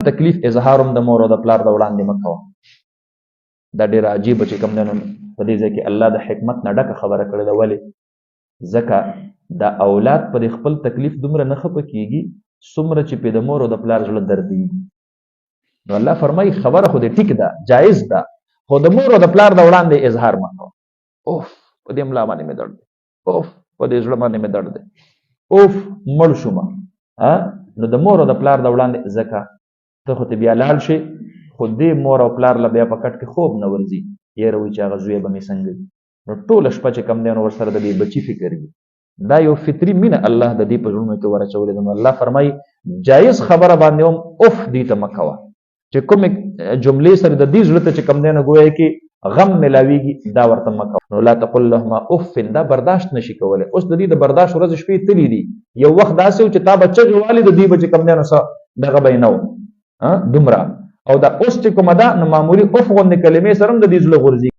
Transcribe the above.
تکلیف اظهار هم د مور او د پلار د وړاندې مه کوه. دا ډېره عجیبه چې کوم دی نو په دې ځای کې الله د حکمت نه ډکه خبره کړې ده. ولې؟ ځکه دا اولاد په خپل تکلیف دومره نه خفه کېږي څومره چې پې د مور او د پلار زړه دردېږي. نو الله فرمایي خبره خو دې ټیک ده، جایز ده، خو د مور او د پلار د وړاندې اظهار مه کوه. اوف په دې ملا باندې مې درد دی، اوف په دې زړه باندې مې درد دی، اوف مړ شومه. نو د مور او د پلار د وړاندې ځکه ته خو ته بیا لاړ شي، خو دې مور او پلار له بیا په کټ کې خوب نه ورځي، یاره وایي چې هغه زوی به مې څنګه وي. نو ټوله شپه چې کوم دی نو ورسره د دې بچي فکر وي. دا یو فطري مینه الله د دې په زړونو کې ورچولې ده. نو الله فرمایي جایز خبره باندې هم اوف دې ته مه کوه، چې کومې جملې سره د دې زړه ته چې کوم دی نو ګویا کې غم ملاویږي دا ورته مه کوه. نو لا تقل لهما اف، دا برداشت نشي کولی. اوس د دې د برداشت ورځې شپې تللی دي. یو وخت داسې و چې تا به چغې والې د دې به چې کوم دی نو څه دغه به یې نه و دومره، او دا اوس چې کومه ده نو معمولي اف غوندې کلمې سره هم د دې زړه غورځي.